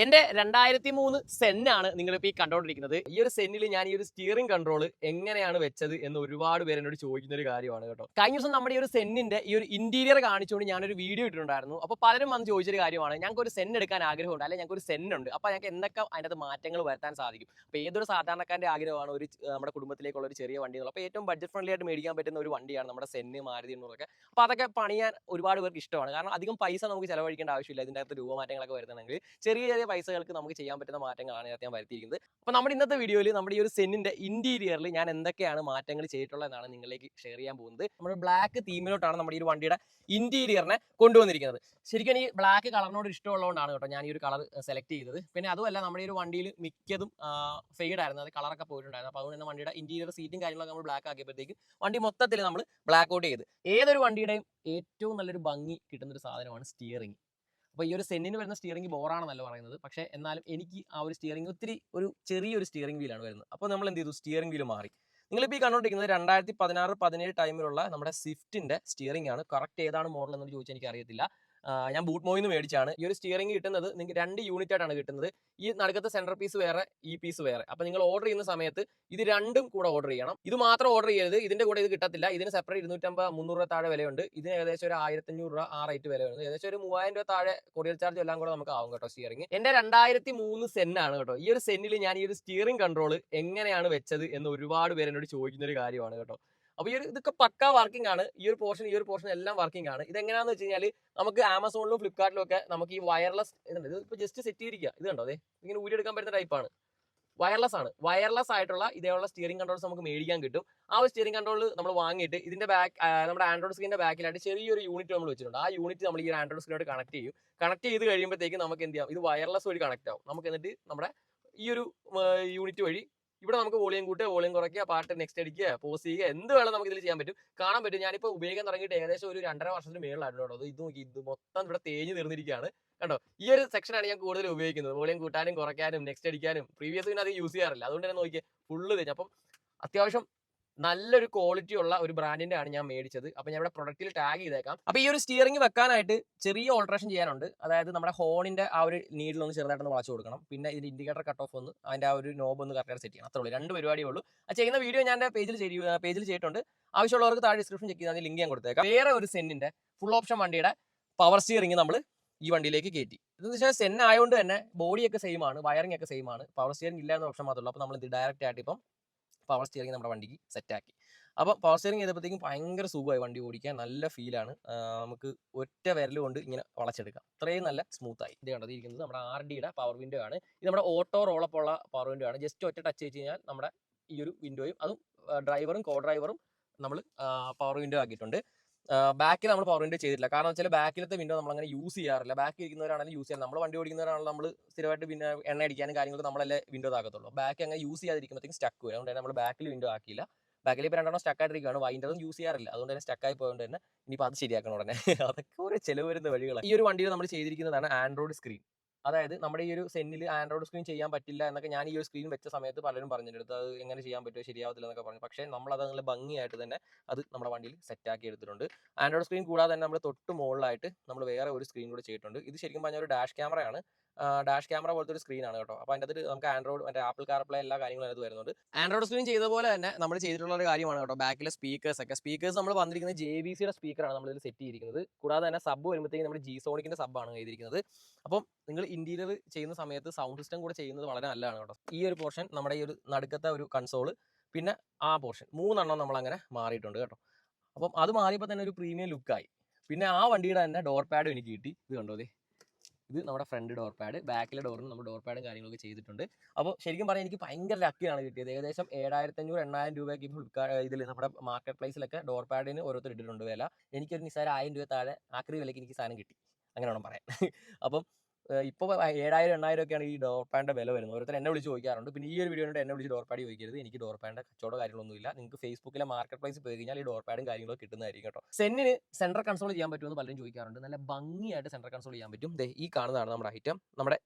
എന്റെ 2003 സെന്നാണ് നിങ്ങളിപ്പോൾ ഈ കണ്ടോണ്ടിരിക്കുന്നത്. ഈ ഒരു സെന്നിൽ ഞാൻ ഈ ഒരു സ്റ്റിയറിംഗ് കൺട്രോൾ എങ്ങനെയാണ് വെച്ചത് എന്ന് ഒരുപാട് പേര് എന്നോട് ചോദിക്കുന്ന ഒരു കാര്യമാണ് കേട്ടോ. കഴിഞ്ഞ ദിവസം നമ്മുടെ ഈ ഒരു സെന്നിന്റെ ഈ ഒരു ഇന്റീരിയർ കാണിച്ചുകൊണ്ട് ഞാനൊരു വീഡിയോ ഇട്ടിട്ടുണ്ടായിരുന്നു. അപ്പോൾ പലരും വന്ന് ചോദിച്ചൊരു കാര്യമാണ്, ഞങ്ങൾക്ക് ഒരു സെൻ എടുക്കാൻ ആഗ്രഹമുണ്ട്, അല്ലെങ്കിൽ ഞങ്ങൾക്ക് ഒരു സെന്നുണ്ട്, അപ്പോൾ ഞങ്ങൾക്ക് എന്തൊക്കെ അതിനകത്ത് മാറ്റങ്ങൾ വരുത്താൻ സാധിക്കും. അപ്പോൾ ഏതൊരു സാധാരണക്കാരൻ്റെ ആഗ്രഹമാണ് ഒരു നമ്മുടെ കുടുംബത്തിലേക്കുള്ള ഒരു ചെറിയ വണ്ടി എന്നുള്ളത്. അപ്പോൾ ഏറ്റവും ബഡ്ജറ്റ് ഫ്രണ്ട്ലി ആയിട്ട് മേടിക്കാൻ പറ്റുന്ന ഒരു വണ്ടിയാണ് നമ്മുടെ സെന്ന്, മാരുതി എന്നൊക്കെ. അപ്പോൾ അതൊക്കെ പണിയാൻ ഒരുപാട് പേർക്ക് ഇഷ്ടമാണ്. കാരണം അധികം പൈസ നമുക്ക് ചിലവഴിക്കേണ്ട ആവശ്യമില്ല. ഇതിൻ്റെ അകത്ത് രൂപമാറ്റങ്ങളൊക്കെ വരുന്നുണ്ടെങ്കിൽ ചെറിയ ചെറിയ പൈസകൾക്ക് നമുക്ക് ചെയ്യാൻ പറ്റുന്ന മാറ്റങ്ങളാണ് ഇതിനകത്ത് ഞാൻ വരുത്തിയിരിക്കുന്നത്. അപ്പോൾ നമ്മുടെ ഇന്നത്തെ വീഡിയോയിൽ നമ്മുടെ ഈ ഒരു സെന്നിന്റെ ഇന്റീരിയറിൽ ഞാൻ എന്തൊക്കെയാണ് മാറ്റങ്ങൾ ചെയ്തിട്ടുള്ളതെന്നാണ് നിങ്ങളിലേക്ക് ഷെയർ ചെയ്യാൻ പോകുന്നത്. നമ്മൾ ബ്ലാക്ക് തീമിലോട്ടാണ് നമ്മുടെ ഈ ഒരു വണ്ടിയുടെ ഇന്റീരിയറിനെ കൊണ്ടുവന്നിരിക്കുന്നത്. ശരിക്കും ഈ ബ്ലാക്ക് കളറിനോട് ഇഷ്ടമുള്ളതുകൊണ്ടാണ് കേട്ടോ ഞാൻ ഈ ഒരു കളർ സെലക്ട് ചെയ്തത്. പിന്നെ അതുമല്ല, നമ്മുടെ ഈ ഒരു വണ്ടിയിൽ മിക്കതും ഫെയ്ഡ് ആയിരുന്നു, അത് കളറൊക്കെ പോയിട്ടുണ്ടായിരുന്നു. അപ്പോൾ അതുകൊണ്ട് തന്നെ വണ്ടിയുടെ ഇന്റീരിയർ സീറ്റും കാര്യങ്ങളൊക്കെ നമ്മൾ ബ്ലാക്ക് ആക്കിയപ്പോഴത്തേക്കും വണ്ടി മൊത്തത്തിൽ നമ്മൾ ബ്ലാക്ക് ഔട്ട് ചെയ്ത്. ഏതൊരു വണ്ടിയുടെയും ഏറ്റവും നല്ലൊരു ഭംഗി കിട്ടുന്ന ഒരു സാധനമാണ് സ്റ്റിയറിംഗ്. അപ്പോൾ ഈ ഒരു സെന്നിന് വരുന്ന സ്റ്റിയറിംഗ് ബോറാണെന്നല്ല പറയുന്നത്, പക്ഷേ എന്നാലും എനിക്ക് ആ ഒരു സ്റ്റിയറിംഗ് ഒത്തിരി ഒരു ചെറിയൊരു സ്റ്റിയറിംഗ് വീലാണ് വരുന്നത്. അപ്പോൾ നമ്മൾ എന്ത് ചെയ്തു, സ്റ്റിയറിംഗ് വീല് മാറി. നിങ്ങളിപ്പോൾ ഈ കണ്ടുകൊണ്ടിരിക്കുന്നത് 2016-17 ടൈമിലുള്ള നമ്മുടെ സ്വിഫ്റ്റിന്റെ സ്റ്റിയറിംഗ് ആണ്. കറക്റ്റ് ഏതാണ് മോഡൽ എന്നൊരു ചോദിച്ചാൽ എനിക്ക് അറിയത്തില്ല. ഞാൻ ബൂട്ട് മോയിൽ നിന്ന് മേടിച്ചാണ്. ഈ ഒരു സ്റ്റിയറിംഗ് കിട്ടുന്നത് നിങ്ങൾക്ക് 2 യൂണിറ്റ് ആയിട്ടാണ് കിട്ടുന്നത്. ഈ നടുക്കത്തെ സെൻറ്റർ പീസ് വേറെ, ഈ പീസ് വേറെ. അപ്പോൾ നിങ്ങൾ ഓർഡർ ചെയ്യുന്ന സമയത്ത് ഇത് രണ്ടും കൂടെ ഓർഡർ ചെയ്യണം. ഇത് മാത്രം ഓർഡർ ചെയ്യരുത്, ഇതിന്റെ കൂടെ ഇത് കിട്ടത്തില്ല. ഇതിന് സെപ്പറേറ്റ് 250-300 രൂപ താഴെ വിലയുണ്ട്. ഇതിന് ഏകദേശം ഒരു 1500 രൂപ ആ റേറ്റ് വിലയുണ്ട്. ഏകദേശം ഒരു 3000 രൂപ താഴെ കൊറിയർ ചാർജ് എല്ലാം കൂടെ നമുക്ക് ആവും കേട്ടോ സ്റ്റിയറിംഗ്. എന്റെ 2003 സെന്നാണ് കേട്ടോ. ഈ ഒരു സെന്നിൽ ഞാൻ ഈ ഒരു സ്റ്റിയറിംഗ് കൺട്രോൾ എങ്ങനെയാണ് വെച്ചത് എന്ന് ഒരുപാട് പേര് എന്നോട് ചോദിക്കുന്ന ഒരു കാര്യമാണ് കേട്ടോ. അപ്പോൾ ഇതൊക്കെ പക്കാ വർക്കിംഗ് ആണ്. ഈ ഒരു പോർഷൻ എല്ലാം വർക്കിംഗ് ആണ്. ഇതെങ്ങനെയാണെന്ന് വെച്ച് കഴിഞ്ഞാൽ നമുക്ക് ആമസോണിലും ഫ്ലിപ്കാർട്ടിലും ഒക്കെ നമുക്ക് ഈ വയർലെസ് ഇതുണ്ട്. ഇത് ഇപ്പോൾ ജസ്റ്റ് സെറ്റ് ചെയ്തിരിക്കുക. ഇത് കണ്ടോ, അതെ ഇങ്ങനെ ഊരിയെടുക്കാൻ പറ്റുന്ന ടൈപ്പാണ്. വയർലെസ് ആണ്. വയർലെസ് ആയിട്ടുള്ള ഇതേയുള്ള സ്റ്റിയറിംഗ് കൺട്രോൾസ് നമുക്ക് മേടിക്കാൻ കിട്ടും. ആ ഒരു സ്റ്റിയറിംഗ് കൺട്രോൾ നമ്മൾ വാങ്ങിയിട്ട് ഇതിന്റെ ബാക്ക്, നമ്മുടെ ആൻഡ്രോയിഡ് സ്ക്രീനിന്റെ ബാക്കിലായിട്ട് ചെറിയൊരു യൂണിറ്റ് നമ്മൾ വെച്ചിട്ടുണ്ട്. ആ യൂണിറ്റ് നമ്മൾ ഈ ആൻഡ്രോയിഡ് സ്ക്രീനോട് കണക്ട് ചെയ്യും. കണക്ട് ചെയ്ത് കഴിയുമ്പോഴത്തേക്ക് നമുക്ക് എന്ത് ചെയ്യാം, ഇത് വയർലെസ് വഴി കണക്ട് ആവും. നമുക്ക് എന്നിട്ട് നമ്മുടെ ഈ ഒരു യൂണിറ്റ് വഴി ഇവിടെ നമുക്ക് വോളിയം കൂട്ടുക, വോളിയം കുറയ്ക്കുക, പാട്ട് നെക്സ്റ്റ് അടിക്കുക, പോസ് ചെയ്യുക, എന്ത് വേണം നമുക്ക് ഇതിൽ ചെയ്യാൻ പറ്റും, കാണാൻ പറ്റും. ഞാനിപ്പോൾ ഉപയോഗിക്കാൻ തുടങ്ങിയിട്ട് ഏകദേശം ഒരു 2.5 വർഷത്തിന് മേളിലായിരുന്നു കേട്ടോ. ഇത് നോക്കി, ഇത് മൊത്തം ഇവിടെ തേഞ്ഞ് തീർന്നിരിക്കുകയാണ് കണ്ടോ. ഈ ഒരു സെക്ഷനാണ് ഞാൻ കൂടുതൽ ഉപയോഗിക്കുന്നത്, വോളിയം കൂട്ടാനും കുറയ്ക്കാനും നെക്സ്റ്റ് അടിക്കാനും. പ്രീവിയസ് പിന്നെ അത് യൂസ് ചെയ്യാറില്ല, അതുകൊണ്ട് തന്നെ നോക്കിയാൽ ഫുള്ള് തേഞ്ഞ്. അപ്പം അത്യാവശ്യം നല്ലൊരു ക്വാളിറ്റി ഉള്ള ഒരു ബ്രാൻഡിന്റെ ആണ് ഞാൻ മേടിച്ചത്. അപ്പോൾ ഞാൻ ഇവിടെ പ്രൊഡക്റ്റിൽ ടാഗ് ചെയ്തേക്കാം. അപ്പോൾ ഈ ഒരു സ്റ്റിയറിംഗ് വെക്കാനായിട്ട് ചെറിയ ഓൾട്രേഷൻ ചെയ്യാനുണ്ട്. അതായത് നമ്മുടെ ഹോണിന്റെ ആ ഒരു നീഡിലൊന്ന് ചെറുതായിട്ടൊന്ന് വളച്ചു കൊടുക്കണം. പിന്നെ ഇതിന്റെ ഇൻഡിക്കേറ്റർ കട്ട് ഓഫ് ഒന്ന്, അതിന്റെ ആ ഒരു നോബ് ഒന്ന് കറക്റ്റായിട്ട് സെറ്റ് ചെയ്യണം. അത്രേ ഉള്ളൂ, 2 പരിപാടിയേ ഉള്ളൂ. ആ ചെയ്യുന്ന വീഡിയോ ഞാൻ എൻ്റെ പേജിൽ ചെയ്തിട്ടുണ്ട്. ആവശ്യമുള്ളവർക്ക് താഴെ ഡിസ്ക്രിപ്ഷൻ ചെക്ക് ചെയ്താൽ ലിങ്ക് ഞാൻ കൊടുത്തേക്കാം. വേറെ ഒരു സെന്നിന്റെ ഫുൾ ഓപ്ഷൻ വണ്ടിയുടെ പവർ സ്റ്റിയറിംഗ് നമ്മൾ ഈ വണ്ടിയിലേക്ക് കയറ്റി. ഇതെന്ന് വെച്ചാൽ സെൻ ആയതുകൊണ്ട് തന്നെ ബോഡിയൊക്കെ സെയിം ആണ്, വയറിംഗ് ഒക്കെ സെയിം ആണ്. പവർ സ്റ്റിയറിംഗ് ഇല്ല എന്ന ഓപ്ഷൻ മാത്രമേ ഉള്ളൂ. അപ്പോൾ നമ്മൾ ഇത് ഡയറക്റ്റ് ആയിട്ട് ഇപ്പം പവർ സ്റ്റിയറിംഗ് നമ്മുടെ വണ്ടിക്ക് സെറ്റാക്കി. അപ്പോൾ പവർ സ്റ്റിയറിംഗ് ചെയ്തപ്പോഴത്തേക്കും ഭയങ്കര സുഖമായി വണ്ടി ഓടിക്കാൻ, നല്ല ഫീലാണ്. നമുക്ക് ഒറ്റ വിരൽ കൊണ്ട് ഇങ്ങനെ വളച്ചെടുക്കാം, അത്രയും നല്ല സ്മൂത്തായി. ഇത് കണ്ടത് ഇരിക്കുന്നത് നമ്മുടെ RDയുടെ പവർ വിൻഡോ ആണ്. ഇത് നമ്മുടെ ഓട്ടോ റോളപ്പുള്ള പവർ വിൻഡോ ആണ്. ജസ്റ്റ് ഒറ്റ ടച്ച് ചെയ്ത് കഴിഞ്ഞാൽ നമ്മുടെ ഈ ഒരു വിൻഡോയും, അതും ഡ്രൈവറും കോ ഡ്രൈവറും നമ്മൾ പവർ വിൻഡോ ആക്കിയിട്ടുണ്ട്. ബാക്കിൽ നമ്മൾ പവർ വിൻഡോ ചെയ്തിട്ടില്ല. കാരണം വെച്ചാൽ ബാക്കിലത്തെ വിൻഡോ നമ്മൾ അങ്ങനെ യൂസ് ചെയ്യാറില്ല. ബാക്കിൽ ഇരിക്കുന്നവരാണെങ്കിലും യൂസ് ചെയ്യാൻ, നമ്മൾ വണ്ടി ഓടിക്കുന്നവരാണെങ്കിലും നമ്മൾ സ്ഥിരമായിട്ട് പിന്നെ എണ്ണ അടിക്കാനും കാര്യങ്ങളൊക്കെ നമ്മളല്ലേ വിൻഡോ ആക്കത്തുള്ളൂ. ബാക്കി അങ്ങനെ യൂസ് ചെയ്യാതിരിക്കുമ്പോഴത്തേക്കും സ്റ്റക്ക് വരും. അതുകൊണ്ട് തന്നെ നമ്മൾ ബാക്കിൽ വിൻഡോ ആക്കിയില്ല. ബാക്കിൽ ഇപ്പോൾ 2 സ്റ്റക്ക് ആയിട്ടിരിക്കുകയാണ്. വൈൻഡറും യൂസ് ചെയ്യാറില്ല, അതുകൊണ്ട് തന്നെ സ്റ്റക്കായി പോയതുകൊണ്ട് തന്നെ ഇനിയിപ്പോൾ അത് ശരിയാക്കണം ഉടനെ. അതൊക്കെ ഒരു ചിലവ് വരുന്ന വഴികളാണ്. ഈ ഒരു വണ്ടിയിൽ നമ്മൾ ചെയ്തിരിക്കുന്നതാണ് ആൻഡ്രോയിഡ് സ്ക്രീൻ. അതായത് നമ്മുടെ ഈ ഒരു സെന്നിൽ ആൻഡ്രോയിഡ് സ്ക്രീൻ ചെയ്യാൻ പറ്റില്ല എന്നൊക്കെ ഞാൻ ഈ ഒരു സ്ക്രീൻ വെച്ച സമയത്ത് പലരും പറഞ്ഞെടുത്ത്, അത് എങ്ങനെ ചെയ്യാൻ പറ്റുമോ, ശരിയാവത്തില്ല എന്നൊക്കെ പറഞ്ഞു. പക്ഷേ നമ്മളത് നല്ല ഭംഗിയായിട്ട് തന്നെ അത് നമ്മുടെ വണ്ടിയിൽ സെറ്റാക്കി എടുത്തിട്ടുണ്ട്. ആൻഡ്രോയിഡ് സ്ക്രീൻ കൂടാതെ തന്നെ നമ്മൾ തൊട്ട് മുകളിലായിട്ട് നമ്മൾ വേറെ ഒരു സ്ക്രീൻ കൂടെ ചെയ്തിട്ടുണ്ട്. ഇത് ശരിക്കും പറഞ്ഞാൽ ഒരു ഡാഷ് ക്യാമറയാണ്. ഡാഷ് ക്യാമറ പോലത്തെ ഒരു സ്ക്രീനാണ് കേട്ടോ. അപ്പോൾ അതിൻ്റെ അകത്ത് നമുക്ക് ആൻഡ്രോയിഡ്, മറ്റേ ആപ്പിൾ കാർപ്ലേ എല്ലാ കാര്യങ്ങളും അതിനകത്ത് വരുന്നുണ്ട്. ആൻഡ്രോയിഡ് സ്ക്രീൻ ചെയ്ത പോലെ തന്നെ നമ്മൾ ചെയ്തിട്ടുള്ള ഒരു കാര്യമാണ് കേട്ടോ. ബാക്കിലെ സ്പീക്കേഴ്സ് നമ്മൾ വന്നിരിക്കുന്നത് JVCയുടെ സ്പീക്കറാണ് നമ്മളിതിൽ സെറ്റ് ചെയ്തിരിക്കുന്നത്. കൂടാതെ തന്നെ സബ് വരുമ്പോഴത്തേക്കും നമ്മുടെ G-Sonicന്റെ സബ്ബാണ് ചെയ്തിരിക്കുന്നത്. അപ്പം നിങ്ങൾ ഇന്റീരിയർ ചെയ്യുന്ന സമയത്ത് സൗണ്ട് സിസ്റ്റം കൂടെ ചെയ്യുന്നത് വളരെ നല്ലതാണ് കേട്ടോ. ഈ ഒരു പോർഷൻ, നമ്മുടെ ഈ ഒരു നടുക്കത്തെ ഒരു കൺസോള്, പിന്നെ ആ പോർഷൻ 3 എണ്ണം നമ്മൾ അങ്ങനെ മാറിയിട്ടുണ്ട് കേട്ടോ. അപ്പം അത് മാറിയപ്പോൾ തന്നെ ഒരു പ്രീമിയം ലുക്കായി. പിന്നെ ആ വണ്ടിയുടെ തന്നെ ഡോർ പാഡും എനിക്ക് കിട്ടി. ഇത് കണ്ടോ, അതെ ഇത് നമ്മുടെ ഫ്രണ്ട് ഡോർ പാഡ്, ബാക്കിലെ ഡോറിന് നമ്മൾ ഡോർ പാഡും കാര്യങ്ങളൊക്കെ ചെയ്തിട്ടുണ്ട്. അപ്പോൾ ശരിക്കും പറഞ്ഞാൽ എനിക്ക് ഭയങ്കര ലക്കിയാണ് കിട്ടിയത്. ഏകദേശം 7500-8000 രൂപയ്ക്ക് ഇതിൽ നമ്മുടെ മാർക്കറ്റ് പ്ലേസിലൊക്കെ ഡോർ പാഡിന് ഓരോരുത്തർ ഇട്ടിട്ടുണ്ട് വില. എനിക്കൊരു നിസ്സാരം 1000 രൂപ താഴെ ആക്രി വിലയ്ക്ക് എനിക്ക് സാധനം കിട്ടി, അങ്ങനെ വേണം പറയാൻ. അപ്പം ഇപ്പോൾ 7000-8000 ഒക്കെയാണ് ഈ ഡോർ പാഡിന്റെ വില വരുന്നത്. ഓരോരുത്തർ എന്നെ വിളിച്ച് ചോദിക്കാറുണ്ട്. പിന്നെ ഈ ഒരു വീഡിയോ എന്നെ വിളിച്ച് ഡോർ പാഡ് ചോദിക്കരുത്, എനിക്ക് ഡോർ പാഡിന്റെ കച്ചവടം കാര്യങ്ങളൊന്നുമില്ല. നിങ്ങൾക്ക് ഫേസ്ബുക്കിലെ മാർക്കറ്റ് പ്ലേസിൽ പോയി കഴിഞ്ഞാൽ ഈ ഡോർ പാഡും കാര്യങ്ങളൊക്കെ കിട്ടുന്നതായിരിക്കും കേട്ടോ. സെന്നിന് സെൻട്രൽ കൺസോൾ ചെയ്യാൻ പറ്റുമെന്ന് പലരും ചോദിക്കാറുണ്ട്. നല്ല ഭംഗിയായിട്ട് സെൻട്രൽ കൺസോൾ ചെയ്യാൻ പറ്റും. ഈ കാണുന്നതാണ് നമ്മുടെ ഐറ്റം. നമ്മുടെ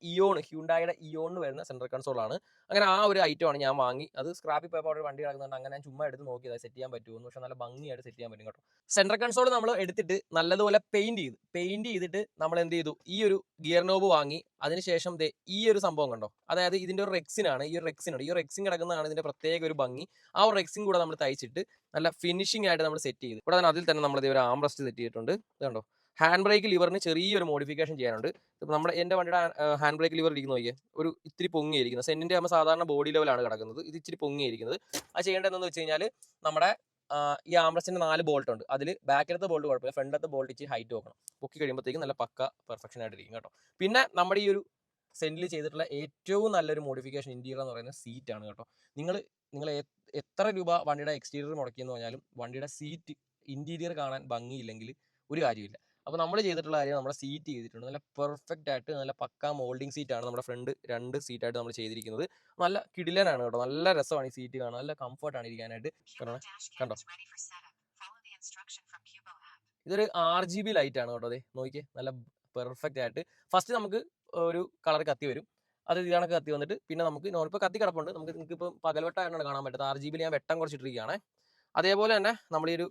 ഹ്യുണ്ടായുടെ ഇയോണിന് വരുന്ന സെൻട്രൽ കൺസോളാണ്. അങ്ങനെ ആ ഒരു ഐറ്റമാണ് ഞാൻ വാങ്ങി. അത് സ്ക്രാപ്പിൽ പോയപ്പോൾ അവിടെ വണ്ടി കിടക്കുന്നുണ്ട്. അങ്ങനെ ഞാൻ ചുമ്മാ എടുത്ത് നോക്കിയത് സെറ്റ് ചെയ്യാൻ പറ്റുമെന്ന്. പക്ഷേ നല്ല ഭംഗിയായിട്ട് സെറ്റ് ചെയ്യാൻ പറ്റും കേട്ടോ. സെൻട്രൽ കൺസോൾ നമ്മൾ എടുത്തിട്ട് നല്ലതുപോലെ പെയിന്റ് ചെയ്തിട്ട് നമ്മൾ എന്ത് ചെയ്തു, ഈ ഒരു ഗിയർ നോബ് വാങ്ങി അതിനുശേഷം ഈ ഒരു സംഭവം കണ്ടോ, അതായത് ഇതിന്റെ ഒരു റെക്സിനാണ്, ഈ ഒരു റെക്സിൻ കിടക്കുന്നതാണ് ഇതിന്റെ പ്രത്യേക ഒരു ഭംഗി. ആ ഒരു റെക്സിൻ കൂടെ നമ്മൾ തയ്ച്ചിട്ട് നല്ല ഫിനിഷിംഗ് ആയിട്ട് നമ്മൾ സെറ്റ് ചെയ്ത് ഇവിടെ അതിൽ തന്നെ നമ്മൾ ഒരു ആംറസ്റ്റ് സെറ്റ് ചെയ്തിട്ടുണ്ട്. ഇത് കണ്ടോ, ഹാൻഡ് ബ്രേക്ക് ലിവറിന് ചെറിയൊരു മോഡിഫിക്കേഷൻ ചെയ്യാനുണ്ട്. ഇപ്പം നമ്മുടെ എൻ്റെ വണ്ടിയുടെ ഹാൻഡ് ബ്രേക്ക് ലിവർ ഇരിക്കുന്ന നോക്കിയാൽ ഒരു ഇത്തിരി പൊങ്ങിയിരിക്കുന്നത്. സെന്നിൻ്റെ നമ്മൾ സാധാരണ ബോഡി ലെവലാണ് കിടക്കുന്നത്, ഇത് ഇച്ചിരി പൊങ്ങിയിരിക്കുന്നത്. അത് ചെയ്യേണ്ടതെന്ന് വെച്ച് കഴിഞ്ഞാൽ നമ്മുടെ ഈ ആംബ്രസ്റ്റിന്റെ 4 ബോൾട്ട് ഉണ്ട്. അതിൽ ബാക്കിലത്തെ ബോൾട്ട് കുഴപ്പമില്ല, ഫ്രണ്ടിലത്തെ ബോൾട്ട് ഇച്ചിരി ഹൈറ്റ് വെക്കണം. പൊക്കി കഴിയുമ്പോഴത്തേക്കും നല്ല പക്ക പെർഫെക്ഷൻ ആയിട്ടിരിക്കും കേട്ടോ. പിന്നെ നമ്മുടെ ഈ ഒരു സെന്റിൽ ചെയ്തിട്ടുള്ള ഏറ്റവും നല്ലൊരു മോഡിഫിക്കേഷൻ ഇന്റീരിയർ എന്ന് പറയുന്നത് സീറ്റാണ് കേട്ടോ. നിങ്ങൾ എത്ര രൂപ വണ്ടിയുടെ എക്സ്റ്റീരിയർ മുടക്കിയെന്ന് പറഞ്ഞാലും വണ്ടിയുടെ സീറ്റ് ഇന്റീരിയർ കാണാൻ ഭംഗിയില്ലെങ്കിൽ ഒരു കാര്യമില്ല. അപ്പോൾ നമ്മൾ ചെയ്തിട്ടുള്ള കാര്യം നമ്മുടെ സീറ്റ് ചെയ്തിട്ടുണ്ട്. നല്ല പെർഫെക്റ്റ് ആയിട്ട് നല്ല പക്ക മോൾഡിംഗ് സീറ്റാണ്. നമ്മുടെ ഫ്രണ്ട് 2 സീറ്റായിട്ട് നമ്മൾ ചെയ്തിരിക്കുന്നത്. നല്ല കിടിലനാണ് കേട്ടോ. നല്ല രസമാണ് ഈ സീറ്റ് കാണാൻ, നല്ല കംഫർട്ടാണ് ഇരിക്കാനായിട്ട്. കണ്ടോ, ഇതൊരു RGB ലൈറ്റ് ആണ് കേട്ടോ. അതെ നോക്കിയേ, നല്ല പെർഫെക്റ്റ് ആയിട്ട്. ഫസ്റ്റ് നമുക്ക് ഒരു കളർ കത്തി വരും, അത് ഇതാണ് കത്തി വന്നിട്ട് പിന്നെ നമുക്ക് ഇപ്പോൾ കത്തി കിടപ്പുണ്ട്. നിങ്ങൾക്ക് ഇപ്പോൾ പകൽവെട്ടമായിട്ടാണ് കാണാൻ പറ്റുന്നത്. RGB ഞാൻ വെട്ടം കുറച്ചിട്ടിരിക്കുകയാണ്. അതേപോലെ തന്നെ നമ്മൾ ഈ ഒരു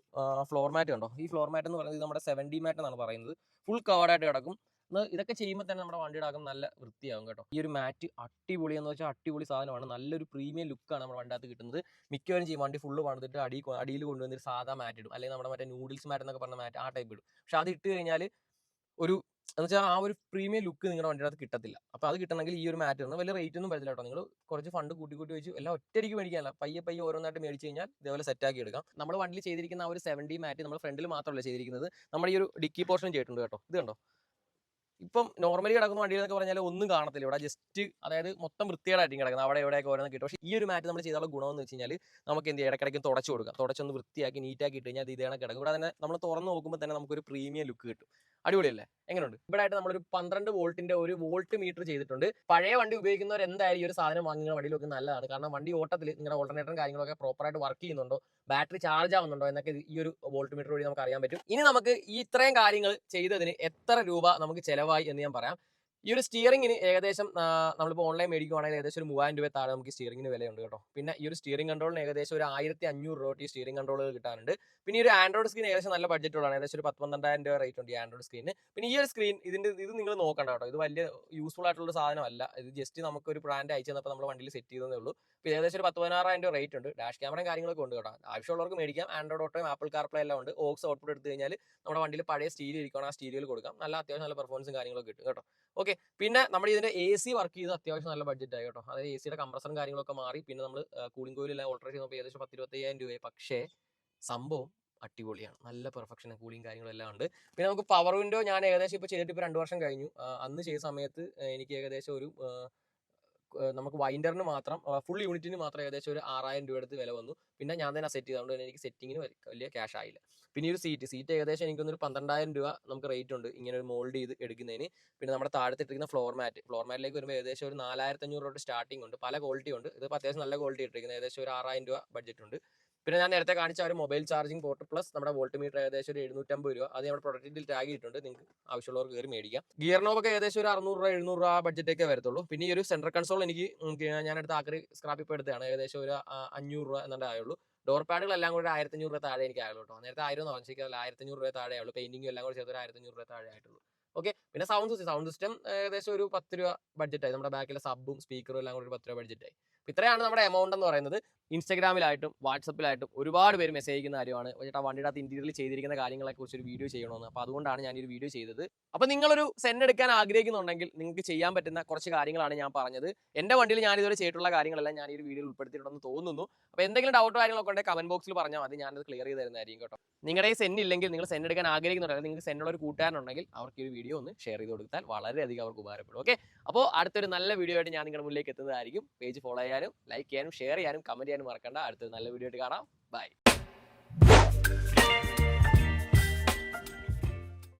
ഫ്ലോർ മാറ്റ് കണ്ടോ, ഈ ഫ്ലോർ മാറ്റ് എന്ന് പറയുന്നത് നമ്മുടെ 7D മാറ്റ് എന്നാണ് പറയുന്നത്. ഫുൾ കവേർഡായിട്ട് കിടക്കും. ഇതൊക്കെ ചെയ്യുമ്പോൾ തന്നെ നമ്മുടെ വണ്ടിയുടെ അകം നല്ല വൃത്തിയാകും കേട്ടോ. ഈ ഒരു മാറ്റ് അടിപൊളി എന്ന് വെച്ചാൽ അടിപൊളി സാധനമാണ്. നല്ലൊരു പ്രീമിയം ലുക്കാണ് നമ്മുടെ വണ്ടിനകത്ത് കിട്ടുന്നത്. മിക്കവരും ചെയ്യും വണ്ടി ഫുള്ള് പണിതിട്ട് അടിയിൽ കൊണ്ടുവന്നിട്ട് സാധാ മാറ്റ് ഇടും, അല്ലെങ്കിൽ നമ്മുടെ മറ്റേ നൂഡിൽസ് മാറ്റ് എന്നൊക്കെ പറഞ്ഞ മാറ്റ് ആ ടൈപ്പ് ഇടും. പക്ഷെ അത് ഇട്ട് കഴിഞ്ഞാൽ ഒരു എന്ന് വെച്ചാൽ ആ ഒരു പ്രീമിയം ലുക്ക് നിങ്ങളുടെ വണ്ടിയുടെ അകത്ത് കിട്ടത്തില്ല. അപ്പോൾ അത് കിട്ടണമെങ്കിൽ ഈ ഒരു മാറ്റ് ഒന്നും വലിയ റേറ്റ് ഒന്നും പറ്റില്ല കേട്ടോ. നിങ്ങൾ കുറച്ച് ഫണ്ട് കൂട്ടി വെച്ച് എല്ലാം ഒറ്റയ്ക്ക് മേടിക്കാനല്ല, പയ്യെ ഓരോന്നായിട്ട് മേടിച്ച് കഴിഞ്ഞാൽ ഇതേപോലെ സെറ്റാക്കി എടുക്കാം. നമ്മൾ വണ്ടിയിൽ ചെയ്തിരിക്കുന്ന ആ ഒരു 7D മാറ്റ് നമ്മൾ ഫ്രണ്ടിൽ മാത്രമല്ല ചെയ്തിരിക്കുന്നത്, നമ്മുടെ ഈ ഒരു ഡിക്കി പോർഷൻ ചെയ്തിട്ടുണ്ട് കേട്ടോ. ഇത് കണ്ടോ, ഇപ്പം നോർമലി കിടക്കുന്ന വണ്ടികളൊക്കെ പറഞ്ഞാൽ ഒന്നും കാണത്തില്ല ഇവിടെ, ജസ്റ്റ് അതായത് മൊത്തം വൃത്തികേടായിരിക്കും കിടക്കുന്നത്, അവിടെ എവിടെയൊക്കെ ഓരോന്ന് കിട്ടും. പക്ഷേ ഈ ഒരു മാറ്റ് നമ്മൾ ചെയ്താലുള്ള ഗുണമെന്ന് വെച്ച് കഴിഞ്ഞാൽ നമുക്ക് എന്ത് ഇടയ്ക്കിടയ്ക്ക് തുടച്ചു കൊടുക്കാം. തുടച്ചൊന്ന് വൃത്തിയാക്കി നീറ്റാക്കി ഇട്ട് കഴിഞ്ഞാൽ അത് ഇതേ കിടക്കും. ഇവിടെ തന്നെ നമ്മൾ തുറന്ന് നോക്കുമ്പോൾ തന്നെ നമുക്കൊരു പ്രീമിയം ലുക്ക് കിട്ടും. അടിപൊളിയല്ലേ? എങ്ങനെയുണ്ട്? ഇവിടെ ആയിട്ട് നമ്മളൊരു 12 വോൾട്ടിന്റെ ഒരു വോൾട്ട് മീറ്റർ ചെയ്തിട്ടുണ്ട്. പഴയ വണ്ടി ഉപയോഗിക്കുന്നവർ എന്തായാലും ഈ ഒരു സാധനം വാങ്ങുന്ന വണ്ടിയിൽ വെക്കുന്നത് നല്ലതാണ്. കാരണം വണ്ടി ഓട്ടത്തിൽ നിങ്ങളുടെ ഓൾട്ടർനേറ്ററും കാര്യങ്ങളൊക്കെ പ്രോപ്പറായിട്ട് വർക്ക് ചെയ്യുന്നുണ്ടോ, ബാറ്ററി ചാർജ് ആവുന്നുണ്ടോ എന്നൊക്കെ ഈ ഒരു വോൾട്ട് മീറ്റർ വഴി നമുക്ക് അറിയാൻ പറ്റും. ഇനി നമുക്ക് ഈ ഇത്രയും കാര്യങ്ങൾ ചെയ്തതിന് എത്ര രൂപ നമുക്ക് ചിലവായി എന്ന് ഞാൻ പറയാം. ഈ ഒരു സ്റ്റിയറിംഗിന് ഏകദേശം നമ്മളിപ്പോൾ ഓൺലൈൻ മേടിക്കുവാണെങ്കിൽ ഏകദേശം ഒരു 3000 രൂപ താഴെ നമുക്ക് സ്റ്റിയറിംഗിന് വിലയുണ്ട് കേട്ടോ. പിന്നെ ഈ ഒരു സ്റ്റിയറിംഗ് കൺട്രോളിന് ഏകദേശം ഒരു 1500 രൂപ ഈ സ്റ്റിയറിംഗ് കൺട്രോളുകൾ കിട്ടാനുണ്ട്. പിന്നെ ഈ ഒരു ആൻഡ്രോയിഡ് സ്ക്രീൻ ഏകദേശം നല്ല ബഡ്ജറ്റുള്ളതാണ്, ഏകദേശം ഒരു 10-12,000 രൂപ റേറ്റ് ഉണ്ട് ഈ ആൻഡ്രോയിഡ് സ്ക്രീന്. പിന്നെ ഈ ഒരു സ്ക്രീൻ ഇത് നിങ്ങൾ നോക്കണ്ട കേട്ടോ, ഇത് വലിയ യൂസ്ഫുൾ ആയിട്ടുള്ള സാധനമല്ല. ഇത് ജസ്റ്റ് നമുക്കൊരു ബ്രാൻഡ് അയച്ചു തന്നപ്പോൾ നമ്മൾ വണ്ടിയിൽ സെറ്റ് ചെയ്തതേ ഉള്ളൂ. ഇപ്പോൾ ഏകദേശം ഒരു 10-16,000 രൂപ റേറ്റ് ഉണ്ട്. ഡാഷ് ക്യാമറയും കാര്യങ്ങളൊക്കെ ഉണ്ട് കേട്ടോ. ആവശ്യമുള്ളവർക്ക് മേടിക്കാം. ആൻഡ്രോയിഡ് ഓട്ടോയും ആപ്പിൾ കാർപ്ലേ എല്ലാം ഉണ്ട്. ഓക്സ് ഔട്ട്പുട്ട് എടുത്ത് കഴിഞ്ഞാൽ നമ്മുടെ വണ്ടിയിൽ പഴയ സ്റ്റീരിയോ ഇരിക്കണം, ആ സ്റ്റീരിയോയിൽ കൊടുക്കാം. നല്ല അത്യാവശ്യം നല്ല പെർഫോമൻസും കാര്യങ്ങളൊക്കെ കിട്ടും കേട്ടോ. ഓക്കെ, പിന്നെ നമ്മുടെ ഇതിന്റെ AC വർക്ക് ചെയ്ത് അത്യാവശ്യം നല്ല ബഡ്ജറ്റ് ആയി കേട്ടോ. അതായത് AC യുടെ കംപ്രസറും കാര്യങ്ങളൊക്കെ മാറി, പിന്നെ നമ്മൾ കൂളിംഗ് കോയിലെല്ലാം ഓൾട്ടർ ചെയ്യുമ്പോൾ ഏകദേശം 10-25,000 രൂപയായി. പക്ഷേ സംഭവം അടിപൊളിയാണ്, നല്ല പെർഫെക്ഷൻ കൂളിംഗ് കാര്യങ്ങളെല്ലാം ഉണ്ട്. പിന്നെ നമുക്ക് പവർ വിൻഡോ ഞാൻ ഏകദേശം ഇപ്പോൾ ചെയ്തിട്ട് ഇപ്പോൾ 2 വർഷം കഴിഞ്ഞു. അന്ന് ചെയ്ത സമയത്ത് എനിക്ക് ഏകദേശം ഒരു നമുക്ക് വൈൻഡറിന് മാത്രം ഫുൾ യൂണിറ്റിന് മാത്രം ഏകദേശം ഒരു 6000 രൂപ അടുത്ത് വില വന്നു. പിന്നെ ഞാൻ തന്നെ സെറ്റ് ചെയ്തുകൊണ്ട് തന്നെ എനിക്ക് സെറ്റിങ്ങിന് വലിയ ക്യാഷ് ആയില്ല. പിന്നെ ഈ ഒരു സീറ്റ് ഏകദേശം എനിക്കൊന്നൊരു 12,000 രൂപ നമുക്ക് റേറ്റ് ഉണ്ട് ഇങ്ങനെ ഒരു മോൾഡ് ചെയ്ത് എടുക്കുന്നതിന്. പിന്നെ നമ്മുടെ താഴത്തിട്ടിരിക്കുന്ന ഫ്ലോർ മാറ്റിലേക്ക് വരുമ്പോൾ ഏകദേശം ഒരു 4500 രൂപ സ്റ്റാർട്ടിംഗ് ഉണ്ട്. പല ക്വാളിറ്റി ഉണ്ട്. ഇതിപ്പോൾ അത്യാവശ്യം നല്ല ക്വാളിറ്റി ഇട്ടിരിക്കുന്നത്, ഏകദേശം ഒരു 6000 രൂപ ബഡ്ജറ്റ് ഉണ്ട്. പിന്നെ ഞാൻ നേരത്തെ കാണിച്ച ഒരു മൊബൈൽ ചാർജിങ് പോർട്ട് പ്ലസ് നമ്മുടെ വോൾട്ട് മീറ്റർ ഏകദേശം ഒരു 750 രൂപ. അത് നമ്മുടെ പ്രൊഡക്റ്റിൽ ടാഗ് ചെയ്തിട്ടുണ്ട്, നിങ്ങൾക്ക് ആവശ്യമുള്ളവർക്ക് കയറി മേടിക്കാം. ഗിയർ നോബൊക്കെ ഏകദേശം ഒരു 600 രൂപ 700 രൂപ ബഡ്ജറ്റൊക്കെ വരത്തുള്ളൂ. പിന്നെ ഈ ഒരു സെൻട്രൽ കൺസോൾ ഞാൻ അടുത്ത ആക്രി സ്ക്രാപ്പിൽ ഇപ്പോൾ എടുത്തതാണ്, ഏകദേശം ഒരു 500 രൂപ എന്നാണ്ടേ ആയുള്ളൂ. ഡോർ പാഡുകളെല്ലാം കൂടെ 1500 രൂപ താഴെ എനിക്ക് ആയുള്ളൂ കേട്ടോ. നേരത്തെ 1000 എന്ന് പറഞ്ഞാൽ 1500 രൂപ താഴെ ആയുള്ളൂ. പെയിന്റിങ്ങും എല്ലാം കൂടെ ചേർത്ത് ഒരു 1500 രൂപ താഴെ ആയിട്ടുള്ളൂ. ഓക്കെ, പിന്നെ സൗണ്ട് സിസ്റ്റം ഏകദേശം ഒരു 10 രൂപ ബഡ്ജറ്റായി. നമ്മുടെ ബാക്കിലെ സബും സ്പീക്കറും എല്ലാം കൂടെ ഒരു 10 രൂപ ബഡ്ജറ്റായി. ഇത്രയാണ് നമ്മുടെ എമൗണ്ട് എന്ന് പറയുന്നത്. ഇൻസ്റ്റാഗ്രാമിലായിട്ടും വാട്സപ്പിലായിട്ടും ഒരുപാട് പേര് മെസ്സേജ് അയക്കുന്ന കാര്യമാണ്, ചേട്ടാ വണ്ടിയുടെ അകത്ത് ഇന്റീരിയറിൽ ചെയ്തിരിക്കുന്ന കാര്യങ്ങളെ കുറിച്ച് ഒരു വീഡിയോ ചെയ്യണമെന്ന്. അപ്പോൾ അതുകൊണ്ടാണ് ഞാൻ ഈ ഒരു വീഡിയോ ചെയ്തത്. അപ്പോൾ നിങ്ങളൊരു സെൻ എടുക്കാൻ ആഗ്രഹിക്കുന്നുണ്ടെങ്കിൽ നിങ്ങൾക്ക് ചെയ്യാൻ പറ്റുന്ന കുറച്ച് കാര്യങ്ങളാണ് ഞാൻ പറഞ്ഞത്. എൻ്റെ വണ്ടിയിൽ ഞാൻ ഇതുവരെ ചെയ്തിട്ടുള്ള കാര്യങ്ങളെല്ലാം ഞാൻ ഈ ഒരു വീഡിയോയിൽ ഉൾപ്പെടുത്തിയിട്ടുണ്ടെന്ന് തോന്നുന്നു. അപ്പോൾ എന്തെങ്കിലും ഡൗട്ടോ കാര്യങ്ങളൊക്കെ ഉണ്ടെങ്കിൽ കമന്റ് ബോക്സിൽ പറഞ്ഞാൽ മതി, ഞാനത് ക്ലിയർ ചെയ്ത് തരുന്നതായിരിക്കും കേട്ടോ. നിങ്ങളുടെ ഈ സെൻ ഇല്ലെങ്കിൽ നിങ്ങൾ സെൻ എടുക്കാൻ ആഗ്രഹിക്കുന്നുണ്ടെങ്കിൽ നിങ്ങൾക്ക് സെന്നുള്ള ഒരു കൂട്ടുകാരനുണ്ടെങ്കിൽ അവർക്ക് ഈ ഒരു വീഡിയോ ഒന്ന് ഷെയർ ചെയ്ത് കൊടുത്താൽ വളരെയധികം അവർക്ക് ഉപകാരപ്പെടും. ഓക്കെ, അപ്പോൾ അടുത്തൊരു നല്ല വീഡിയോ ആയിട്ട് ഞാൻ നിങ്ങളുടെ മുന്നിലേക്ക് എത്തുന്നതായിരിക്കും. പേജ് ഫോളോ ചെയ്യാനും ലൈക്ക് ചെയ്യാനും ഷെയർ ചെയ്യാനും കമന്റ് ചെയ്യാനും മറക്കണ്ട. അടുത്തൊരു നല്ല വീഡിയോ ആയിട്ട് കാണാം. ബൈ.